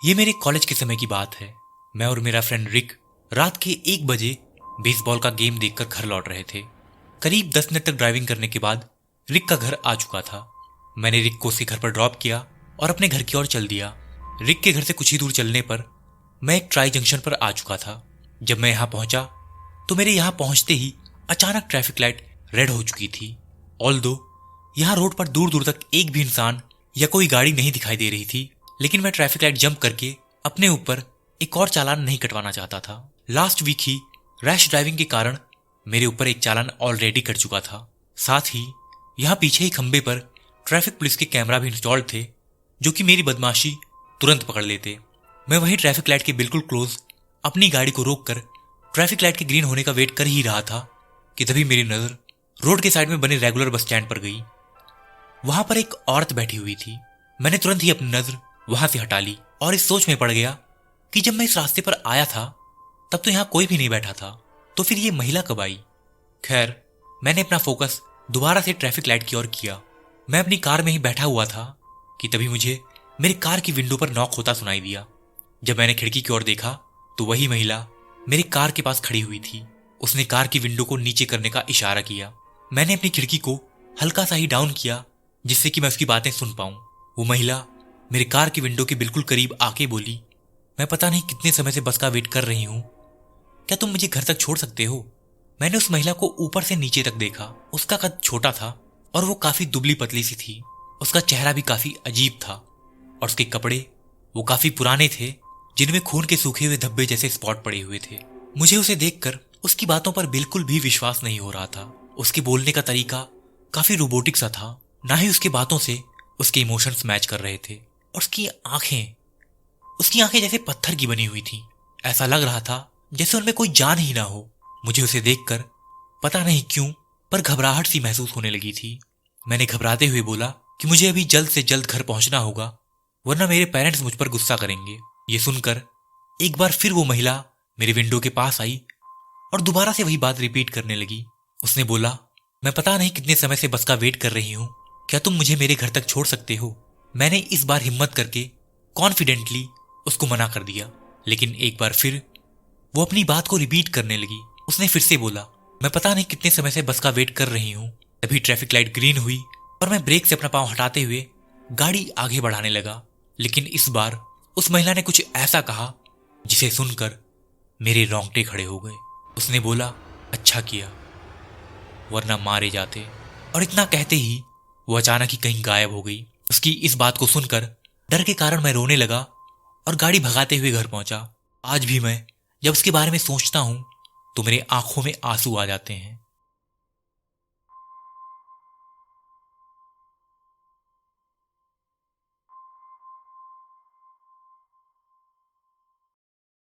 ये मेरे कॉलेज के समय की बात है। मैं और मेरा फ्रेंड रिक रात के 1 बजे बेसबॉल का गेम देखकर घर लौट रहे थे। करीब 10 मिनट तक ड्राइविंग करने के बाद रिक का घर आ चुका था। मैंने रिक को उसके घर पर ड्रॉप किया और अपने घर की ओर चल दिया। रिक के घर से कुछ ही दूर चलने पर मैं एक ट्राई जंक्शन पर आ चुका था। जब मैं यहाँ पहुंचा तो मेरे यहाँ पहुंचते ही अचानक ट्रैफिक लाइट रेड हो चुकी थी। ऑल्दो यहाँ रोड पर दूर दूर तक एक भी इंसान या कोई गाड़ी नहीं दिखाई दे रही थी, लेकिन मैं ट्रैफिक लाइट जंप करके अपने ऊपर एक और चालान नहीं कटवाना चाहता था। लास्ट वीक ही रैश ड्राइविंग के कारण मेरे ऊपर एक चालान ऑलरेडी कट चुका था। साथ ही यहाँ पीछे ही खंबे पर ट्रैफिक पुलिस के कैमरा भी इंस्टॉल्ड थे, जो कि मेरी बदमाशी तुरंत पकड़ लेते। मैं वही ट्रैफिक लाइट के बिल्कुल क्लोज अपनी गाड़ी को रोककर ट्रैफिक लाइट के ग्रीन होने का वेट कर ही रहा था कि तभी मेरी नजर रोड के साइड में बने रेगुलर बस स्टैंड पर गई। वहां पर एक औरत बैठी हुई थी। मैंने तुरंत ही अपनी नजर वहां से हटा ली और इस सोच में पड़ गया कि जब मैं इस रास्ते पर आया था तब तो यहां कोई भी नहीं बैठा था, तो फिर ये महिला कब आई। खैर, मैंने अपना फोकस दोबारा से ट्रैफिक लाइट की ओर किया। मैं अपनी कार में ही बैठा हुआ था कि तभी मुझे मेरी कार की विंडो पर नॉक होता सुनाई दिया। जब मैंने खिड़की की ओर देखा तो वही महिला मेरी कार के पास खड़ी हुई थी। उसने कार की विंडो को नीचे करने का इशारा किया। मैंने अपनी खिड़की को हल्का सा ही डाउन किया जिससे कि मैं उसकी बातें सुन पाऊं। वो महिला मेरी कार की विंडो के बिल्कुल करीब आके बोली, मैं पता नहीं कितने समय से बस का वेट कर रही हूं, क्या तुम मुझे घर तक छोड़ सकते हो। मैंने उस महिला को ऊपर से नीचे तक देखा। उसका कद छोटा था और वो काफी दुबली पतली सी थी। उसका चेहरा भी काफी अजीब था और उसके कपड़े वो काफी पुराने थे, जिनमें खून के सूखे हुए धब्बे जैसे स्पॉट पड़े हुए थे। मुझे उसे देखकर उसकी बातों पर बिल्कुल भी विश्वास नहीं हो रहा था। उसके बोलने का तरीका काफी रोबोटिक सा था, ना ही उसकी बातों से उसके इमोशंस मैच कर रहे थे। और उसकी आंखें जैसे पत्थर की बनी हुई थी। ऐसा लग रहा था जैसे उनमें कोई जान ही ना हो। मुझे उसे देखकर पता नहीं क्यों पर घबराहट सी महसूस होने लगी थी। मैंने घबराते हुए बोला कि मुझे अभी जल्द से जल्द घर पहुंचना होगा, वरना मेरे पेरेंट्स मुझ पर गुस्सा करेंगे। ये सुनकर एक बार फिर वो महिला मेरे विंडो के पास आई और दोबारा से वही बात रिपीट करने लगी। उसने बोला, मैं पता नहीं कितने समय से बस का वेट कर रही हूं, क्या तुम मुझे मेरे घर तक छोड़ सकते हो। मैंने इस बार हिम्मत करके कॉन्फिडेंटली उसको मना कर दिया, लेकिन एक बार फिर वो अपनी बात को रिपीट करने लगी। उसने फिर से बोला, मैं पता नहीं कितने समय से बस का वेट कर रही हूं। तभी ट्रैफिक लाइट ग्रीन हुई और मैं ब्रेक से अपना पांव हटाते हुए गाड़ी आगे बढ़ाने लगा। लेकिन इस बार उस महिला ने कुछ ऐसा कहा जिसे सुनकर मेरे रोंगटे खड़े हो गए। उसने बोला, अच्छा किया, वरना मारे जाते। और इतना कहते ही वो अचानक ही कहीं गायब हो गई। उसकी इस बात को सुनकर डर के कारण मैं रोने लगा और गाड़ी भगाते हुए घर पहुंचा। आज भी मैं जब उसके बारे में सोचता हूं तो मेरे आंखों में आंसू आ जाते हैं।